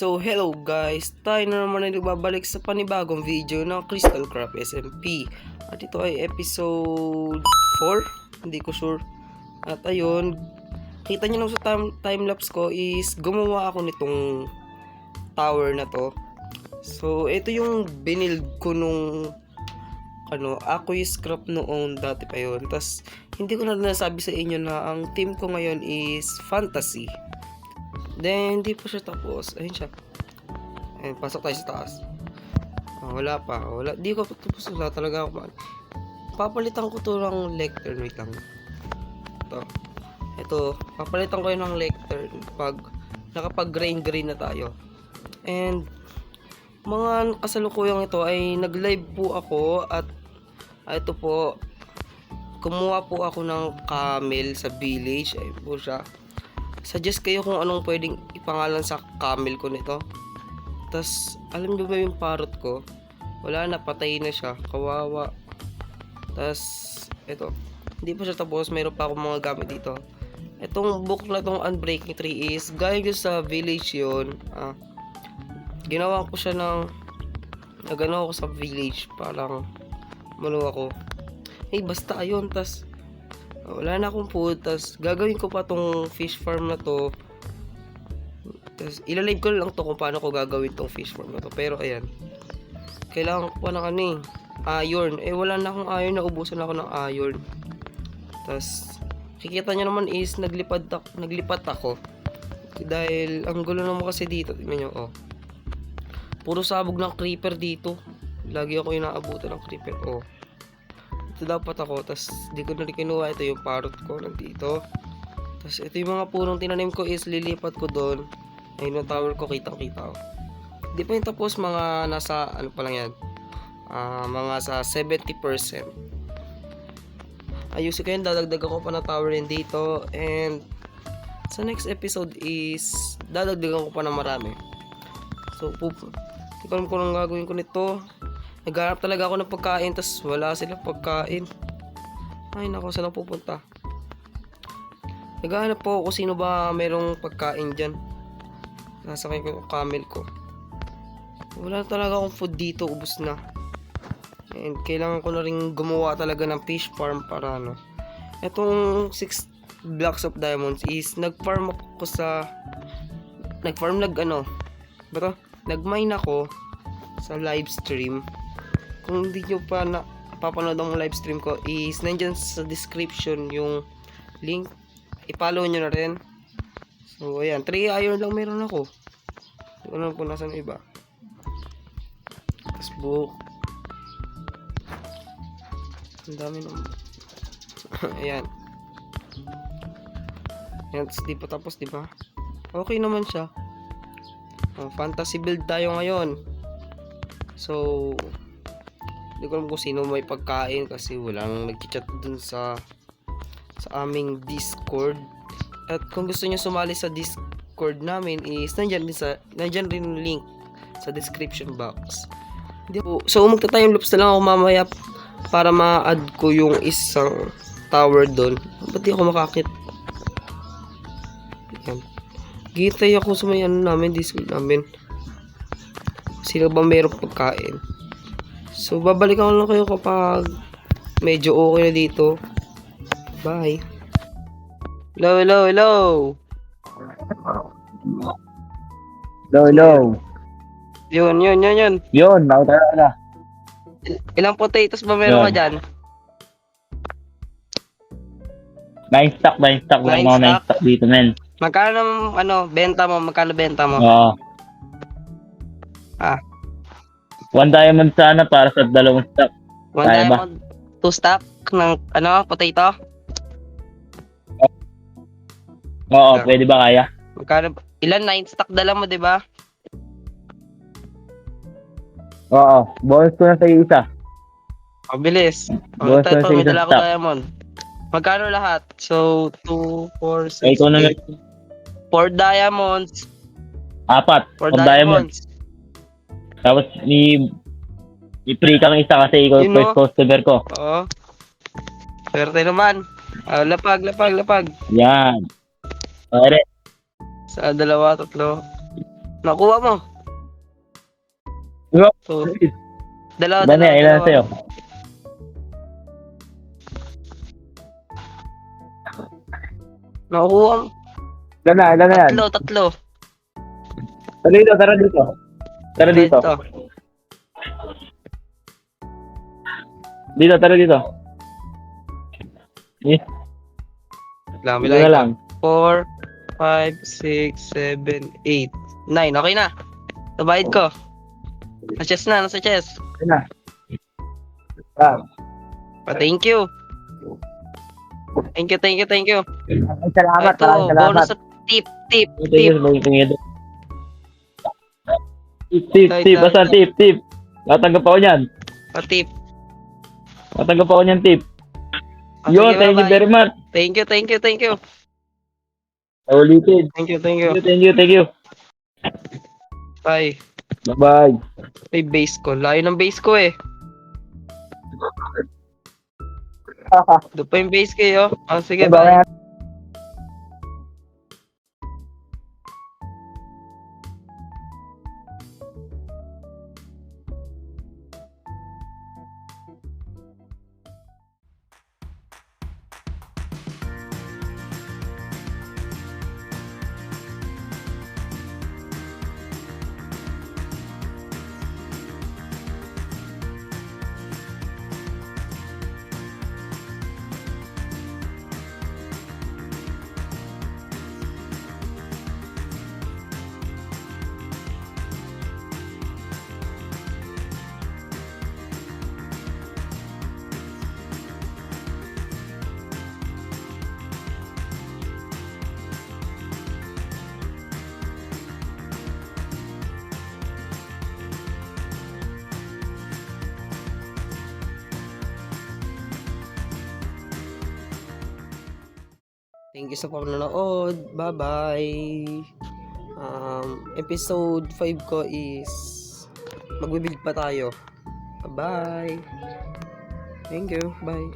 So hello guys, tayo na naman ay nagbabalik sa panibagong video ng Crystal Craft SMP. At ito ay episode 4, hindi ko sure. At ayun, kita nyo lang sa timelapse ko is gumawa ako nitong tower na to. So ito yung binild ko nung ako yung scrap noon dati pa yun. Tas hindi ko na nasabi sa inyo na ang team ko ngayon is fantasy. Then, hindi po siya tapos. Ayun siya. Ayun, pasok tayo sa taas. Wala pa. Wala. Di ko tapos. Wala talaga ako. Papalitan ko to ng lectern. Wait lang. Ito. Papalitan ko yun ng lectern pag nakapag-green na tayo. And, mga kasalukuyang ito ay nag-live po ako at ito po, kumuha po ako ng camel sa village. Ayun po siya. Suggest kayo kung anong pwedeng ipangalan sa camel ko nito. Tas alam niyo ba yung parrot ko? Wala na, patay na siya. Kawawa. Tas ito. Hindi pa siya tapos. Mayroon pa akong mga gamit dito. Itong book na itong Unbreaking Tree is galing ko sa village yun. Ginawa ko siya ng nagano ako sa village. Parang ako. Basta ayun. Tas wala na akong food, tas gagawin ko pa tong fish farm na to. Tas ilalive ko lang to kung paano ko gagawin tong fish farm na to. Pero ayan, kailangan ko pa ng iron. Wala na akong iron, naubusan ako ng iron. Tas kikita nyo naman is naglipat ako. Dahil ang gulo naman kasi dito, tingnan nyo, puro sabog ng creeper dito. Lagi ako inaabutan ng creeper. Ito dapat ako, tas di ko na rin kinuha. Ito yung parrot ko nandito. Tas ito yung mga punong tinanim ko is lilipat ko doon. Ayun yung tower ko, kitang kita. Di pa yung tapos, mga nasa ano pa lang yan, mga sa 70%. Ayusin ko yun, dadagdag ako pa na tower din dito. And sa next episode is dadagdagan ko pa na marami. So hindi ko alam kung anong gagawin ko nito. Naghanap talaga ako ng pagkain, tas wala silang pagkain. Ay nako, saan ako pupunta? Naghanap po kung sino ba merong pagkain dyan. Nasakay ko yung camel ko. Wala talaga akong food dito, ubos na. And kailangan ko na rin gumawa talaga ng fish farm para Etong 6 blocks of diamonds is nag-farm ako sa nag-mine ako sa live stream. Kung hindi nyo pa napapanood ang live stream ko is nandyan sa description yung link. I-follow nyo na rin. So ayan, 3 iron lang meron ako. Hindi ko alam kung nasan iba. Facebook. Ang dami naman. Ayan. Ayan, di pa tapos, di ba? Okay naman siya. Fantasy build tayo ngayon. So hindi ko alam kung sino may pagkain kasi walang nag-chat dun sa aming Discord. At kung gusto niyo sumali sa Discord namin is nandyan rin yung link sa description box. So magta-time lapse na lang ako mamaya para ma-add ko yung isang tower doon. Ba't di ako makakit? Ayan. Gitay ako sa may Discord namin. Sino ba mayroong pagkain? So, babalikan ko lang kayo kapag medyo okay na dito. Bye. Hello. Hello. Yun. Yun, nakita na. Ilang potatoes ba meron ka dyan? 9 stock lang mga 9 stock dito, men. Magkano benta mo? Oo. 1 diamond sana para sa 2 stock. 1 diamond, 2 stock ng potato? Oo, pwede ba kaya? Magkano? Ilan? 9 stock dala mo, di ba? Oo, bonus ko na sa isa. Bilis. Bonus ko na sa May isang dala ko stock. diamond. Magkano lahat? So, 2, 4, 6, Ikaw na 8, 4 diamonds. 4 4 diamonds. diamonds. Tapos, i-free kang isa kasi ikaw Yun, first customer ko. Oo. Swerte naman. Lapag. Yan. Pare. Sa 2, 3. Nakuha mo. Diba? So, dalawa, Ba niya, ilan sa'yo? Nakuha mo. Ilan na yan? Tatlo. Tara dito, tara dito. Tara dito. Ito. Dito, tara dito. Eh, Lang, dito na lang. 4, 5, 6, 7, 8, 9. Okay na. Nabayad ko. Nasa chest na, nasa chest. Ayun na. Ah, Thank you. Thank you. salamat, Ito, maraming salamat. bonus sa tip. Tip. Tip. Basta tip. Tatanggap ako niyan. Tip. Tatanggap ako niyan, tip. Ah, Yo, sige, thank you bye-bye. very much. Thank you. Ulitin. Thank you. Thank you. Bye. Bye-bye. May base ko. Layo ng base ko eh. Doon pa yung base kayo. Sige, bye. Bye-bye. Thank you sa panonood. Bye-bye. Episode 5 ko is magbibuild pa tayo. Bye-bye. Thank you. Bye.